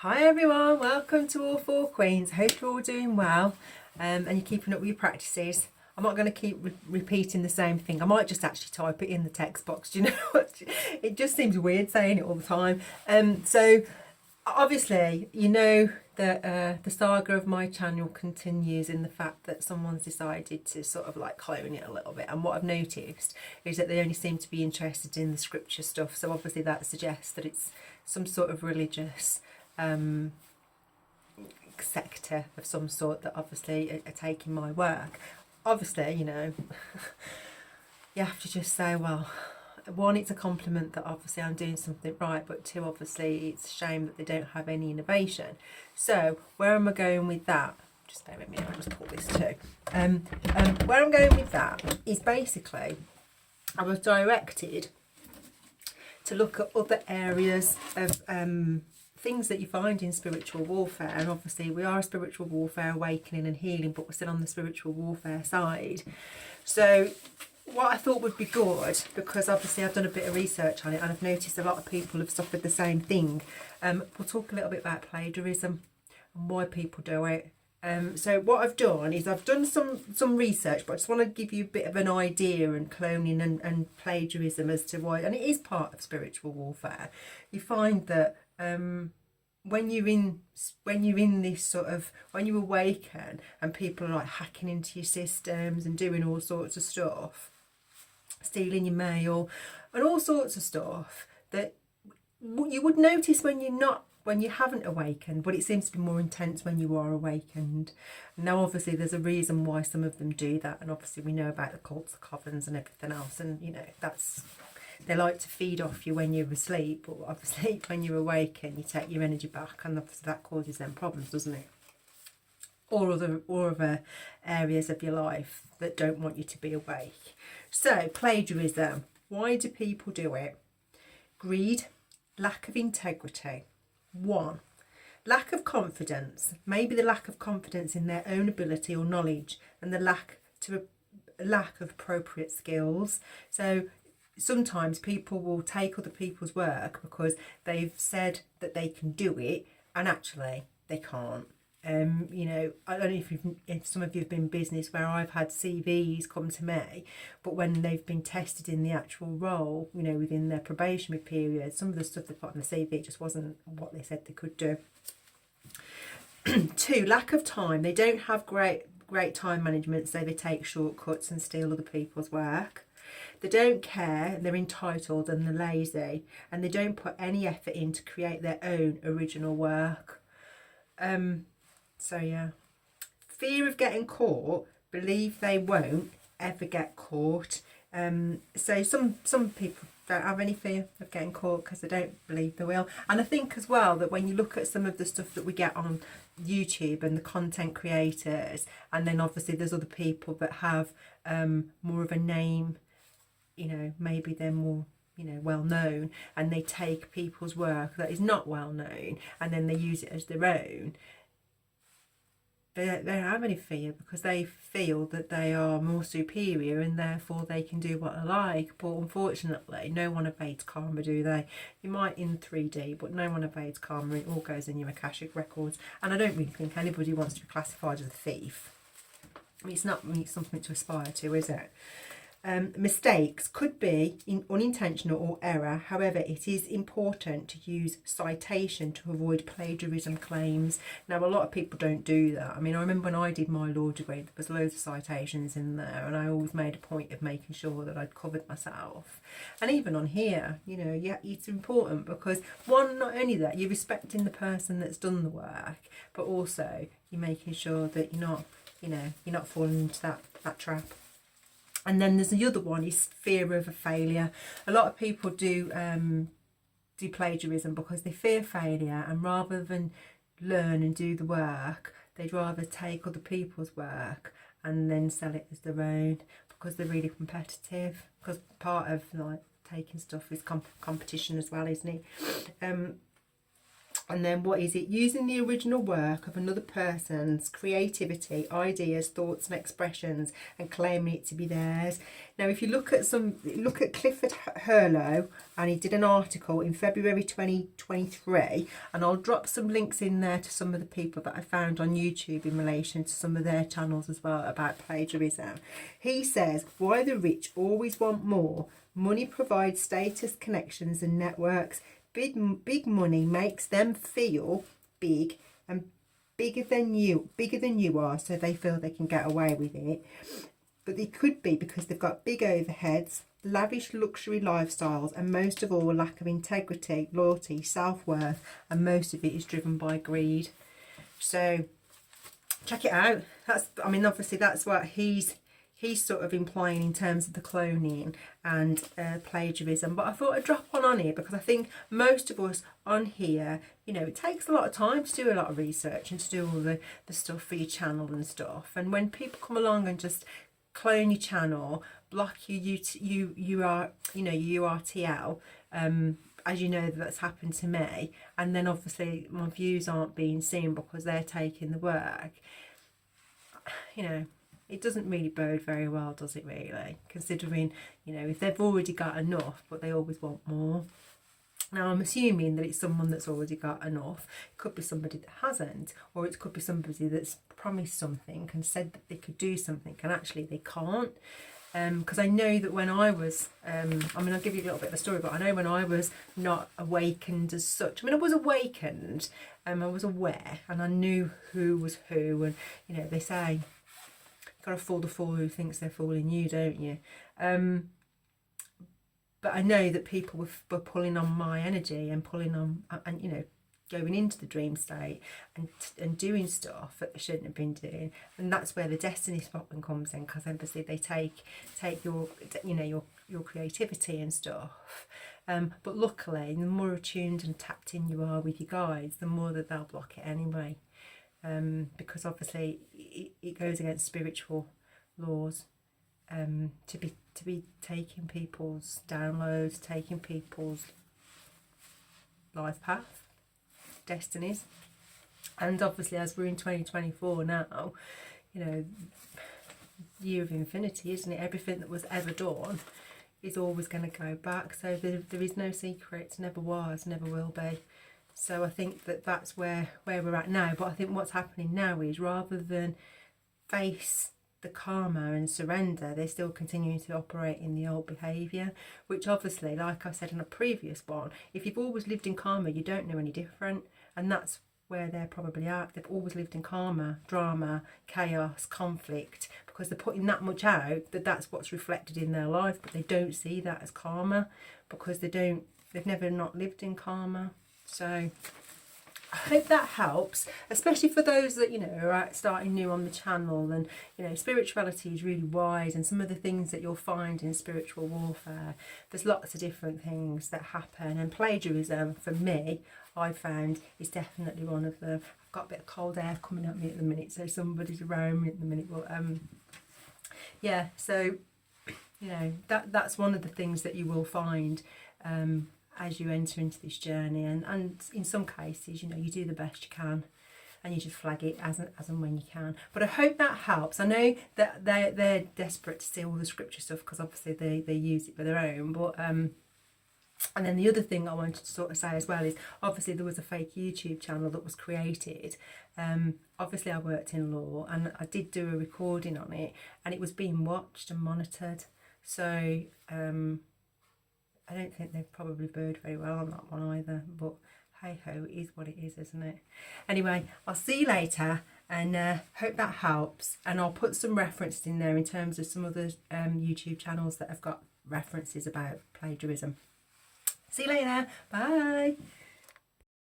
Hi everyone, welcome to All Four Queens. Hope you're all doing well and you're keeping up with your practices. I'm not going to keep repeating the same thing. I might just actually type it in the text box. Do you know what? It just seems weird saying it all the time. So obviously, you know that the saga of my channel continues in the fact that someone's decided to sort of like clone it a little bit. And what I've noticed is that they only seem to be interested in the scripture stuff. So obviously that suggests that it's some sort of religious sector of some sort that obviously are taking my work. Obviously, you know, you have to just say, well, one, it's a compliment that obviously I'm doing something right, but two, obviously it's a shame that they don't have any innovation. So where am I going with that? Just bear with me, I'll just pull this too. Where I'm going with that is basically I was directed to look at other areas of things that you find in spiritual warfare. And obviously we are a spiritual warfare awakening and healing, but we're still on the spiritual warfare side. So what I thought would be good, because obviously I've done a bit of research on it and I've noticed a lot of people have suffered the same thing. We'll talk a little bit about plagiarism and why people do it. So what I've done is I've done some research, but I just want to give you a bit of an idea and cloning and plagiarism as to why, and it is part of spiritual warfare. You find that when you're in this sort of, when you awaken and people are like hacking into your systems and doing all sorts of stuff, stealing your mail and all sorts of stuff that you would notice when you haven't awakened, but it seems to be more intense when you are awakened. Now obviously there's a reason why some of them do that, and obviously we know about the cults, the covens and everything else, and you know, that's, they like to feed off you when you're asleep, but obviously when you awaken you take your energy back, and obviously that causes them problems, doesn't it? Or other areas of your life that don't want you to be awake. So plagiarism, why do people do it? Greed, lack of integrity. 1, lack of confidence, maybe the lack of confidence in their own ability or knowledge, and the lack of appropriate skills. So sometimes people will take other people's work because they've said that they can do it and actually they can't. You know, I don't know if some of you have been in business where I've had CVs come to me, but when they've been tested in the actual role, you know, within their probationary period, some of the stuff they put on the CV just wasn't what they said they could do. 2, lack of time. They don't have great time management, so they take shortcuts and steal other people's work. They don't care, they're entitled and they're lazy, and they don't put any effort in to create their own original work. So yeah, fear of getting caught, believe they won't ever get caught. So some people don't have any fear of getting caught because they don't believe they will. And I think as well that when you look at some of the stuff that we get on YouTube and the content creators, and then obviously there's other people that have more of a name, you know, maybe they're more, you know, well known, and they take people's work that is not well known and then they use it as their own. They don't have any fear because they feel that they are more superior and therefore they can do what they like. But unfortunately, no one evades karma, do they? You might in 3D, but no one evades karma. It all goes in your Akashic records. And I don't really think anybody wants to be classified as a thief. I mean, it's not really something to aspire to, is it? Mistakes could be unintentional or error. However, it is important to use citation to avoid plagiarism claims. Now, a lot of people don't do that. I mean, I remember when I did my law degree, there was loads of citations in there, and I always made a point of making sure that I'd covered myself. And even on here, you know, yeah, it's important because, one, not only that, you're respecting the person that's done the work, but also you're making sure that you're not, you know, you're not falling into that trap. And then there's the other one is fear of a failure. A lot of people do plagiarism because they fear failure, and rather than learn and do the work, they'd rather take other people's work and then sell it as their own because they're really competitive. Because part of like taking stuff is competition as well, isn't it? And then what is it? Using the original work of another person's creativity, ideas, thoughts and expressions and claiming it to be theirs. Now if you look at Clifford Hurlow, and he did an article in February 2023, and I'll drop some links in there to some of the people that I found on YouTube in relation to some of their channels as well about plagiarism. He says, why the rich always want more. Money provides status, connections and networks. Big money makes them feel big and bigger than you are, so they feel they can get away with it. But it could be because they've got big overheads, lavish luxury lifestyles, and most of all, a lack of integrity, loyalty, self-worth, and most of it is driven by greed. So check it out. I mean, obviously that's what he's sort of implying in terms of the cloning and plagiarism. But I thought I'd drop one on here because I think most of us on here, you know, it takes a lot of time to do a lot of research and to do all the stuff for your channel and stuff. And when people come along and just clone your channel, block your URTL, as you know, that's happened to me, and then obviously my views aren't being seen because they're taking the work, you know, it doesn't really bode very well, does it really? Considering, you know, if they've already got enough, but they always want more. Now, I'm assuming that it's someone that's already got enough. It could be somebody that hasn't, or it could be somebody that's promised something and said that they could do something, and actually they can't. Because I know that when I was, I mean, I'll give you a little bit of a story, but I know when I was not awakened as such. I mean, I was awakened, I was aware, and I knew who was who, and, you know, they say, got to fool the fool who thinks they're fooling you, don't you? But I know that people were pulling on my energy and pulling on, and you know, going into the dream state and doing stuff that they shouldn't have been doing, and that's where the destiny spotting comes in, because obviously they take your, you know, your creativity and stuff. But luckily, the more attuned and tapped in you are with your guides, the more that they'll block it anyway. Because obviously it goes against spiritual laws, to be taking people's downloads, taking people's life path, destinies. And obviously, as we're in 2024 now, you know, year of infinity, isn't it? Everything that was ever done is always going to go back. So there is no secret, never was, never will be. So I think that that's where we're at now. But I think what's happening now is, rather than face the karma and surrender, they're still continuing to operate in the old behaviour, which obviously, like I said in a previous one, if you've always lived in karma, you don't know any different. And that's where they're probably at. They've always lived in karma, drama, chaos, conflict, because they're putting that much out that that's what's reflected in their life. But they don't see that as karma because they've never not lived in karma. So I hope that helps, especially for those that, you know, are starting new on the channel. And, you know, spirituality is really wide, and some of the things that you'll find in spiritual warfare, there's lots of different things that happen. And plagiarism, for me, I found, is definitely one of them. I've got a bit of cold air coming at me at the minute, so somebody's around me at the minute. But yeah, so, you know, that's one of the things that you will find as you enter into this journey. And in some cases, you know, you do the best you can and you just flag it as and when you can. But I hope that helps. I know that they're desperate to steal all the scripture stuff because obviously they use it for their own. But and then the other thing I wanted to sort of say as well is, obviously there was a fake YouTube channel that was created. Obviously I worked in law and I did do a recording on it, and it was being watched and monitored. So I don't think they've probably burned very well on that one either, but hey ho, it is what it is, isn't it? Anyway, I'll see you later, and hope that helps. And I'll put some references in there in terms of some other YouTube channels that have got references about plagiarism. See you later, bye.